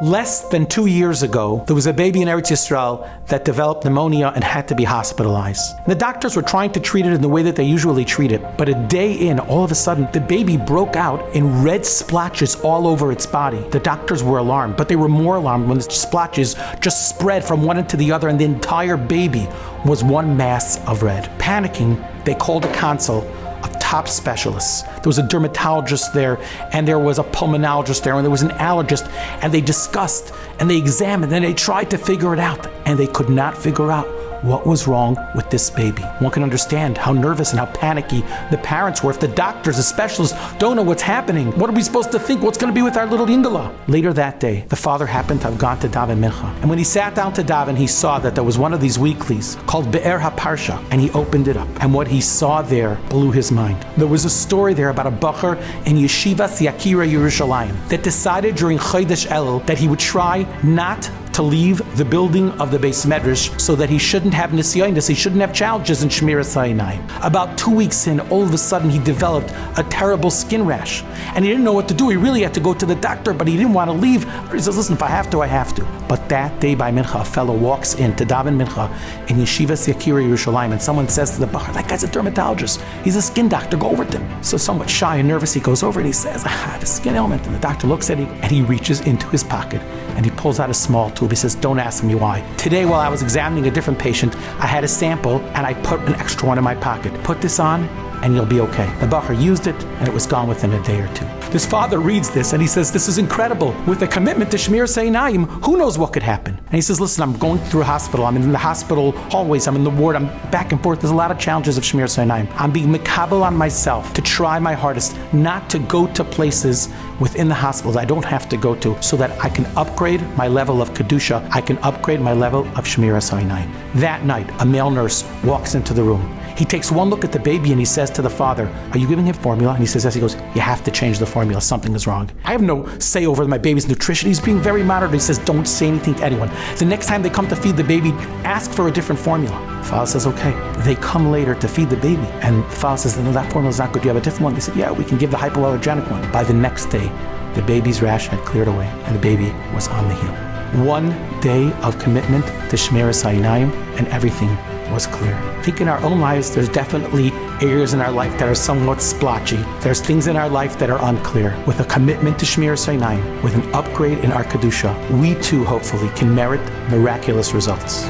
Less than 2 years ago, there was a baby in Eretz Yisrael that developed pneumonia and had to be hospitalized. The doctors were trying to treat it in the way that they usually treat it, but a day in, all of a sudden, the baby broke out in red splotches all over its body. The doctors were alarmed, but they were more alarmed when the splotches just spread from one end to the other, and the entire baby was one mass of red. Panicking, they called a consult of top specialists. There was a dermatologist there, and there was a pulmonologist there, and there was an allergist, and they discussed, and they examined, and they tried to figure it out, and they could not figure out what was wrong with this baby. One can understand how nervous and how panicky the parents were. If the doctors, the specialists, don't know what's happening, what are we supposed to think? What's going to be with our little Yingala? Later that day, the father happened to have gone to daven mincha. And when he sat down to daven, he saw that there was one of these weeklies called Be'er HaParsha, and he opened it up. And what he saw there blew his mind. There was a story there about a bacher in Yeshivas Yakira Yerushalayim that decided during Chodesh Elul that he would try not to leave the building of the Beis Medrash so that he shouldn't have nisyonos, he shouldn't have challenges in Shmiras Hayinayim. About 2 weeks in, all of a sudden he developed a terrible skin rash. And he didn't know what to do. He really had to go to the doctor, but he didn't want to leave. He says, listen, if I have to, I have to. But that day by Mincha, a fellow walks in to daven Mincha in Yeshivas Yakira Yerushalayim, and someone says to the Bachar, that guy's a dermatologist. He's a skin doctor, go over to him. So somewhat shy and nervous, he goes over and he says, I have a skin ailment. And the doctor looks at him and he reaches into his pocket and he pulls out a small tube. He says, don't ask me why. Today, while I was examining a different patient, I had a sample and I put an extra one in my pocket. Put this on and you'll be okay. The Bachar used it and it was gone within a day or two. This father reads this and he says, this is incredible. With a commitment to Shmiras Hayinayim, who knows what could happen? And he says, listen, I'm going through a hospital. I'm in the hospital hallways. I'm in the ward. I'm back and forth. There's a lot of challenges of Shmiras Hayinayim. I'm being makabel on myself to try my hardest not to go to places within the hospitals I don't have to go to so that I can upgrade my level of Kedusha. I can upgrade my level of Shmiras Hayinayim. That night, a male nurse walks into the room. He takes one look at the baby and he says to the father, are you giving him formula? And he says, yes. He goes, you have to change the formula. Something is wrong. I have no say over my baby's nutrition. He's being very moderate. He says, don't say anything to anyone. The next time they come to feed the baby, ask for a different formula. The father says, okay. They come later to feed the baby. And the father says, no, that formula is not good. You have a different one. They said, yeah, we can give the hypoallergenic one. By the next day, the baby's rash had cleared away and the baby was on the heel. 1 day of commitment to Shmiras Hayinayim and everything was clear. I think in our own lives, there's definitely areas in our life that are somewhat splotchy. There's things in our life that are unclear. With a commitment to Shmiras Hayinayim, with an upgrade in our Kedusha, we too, hopefully, can merit miraculous results.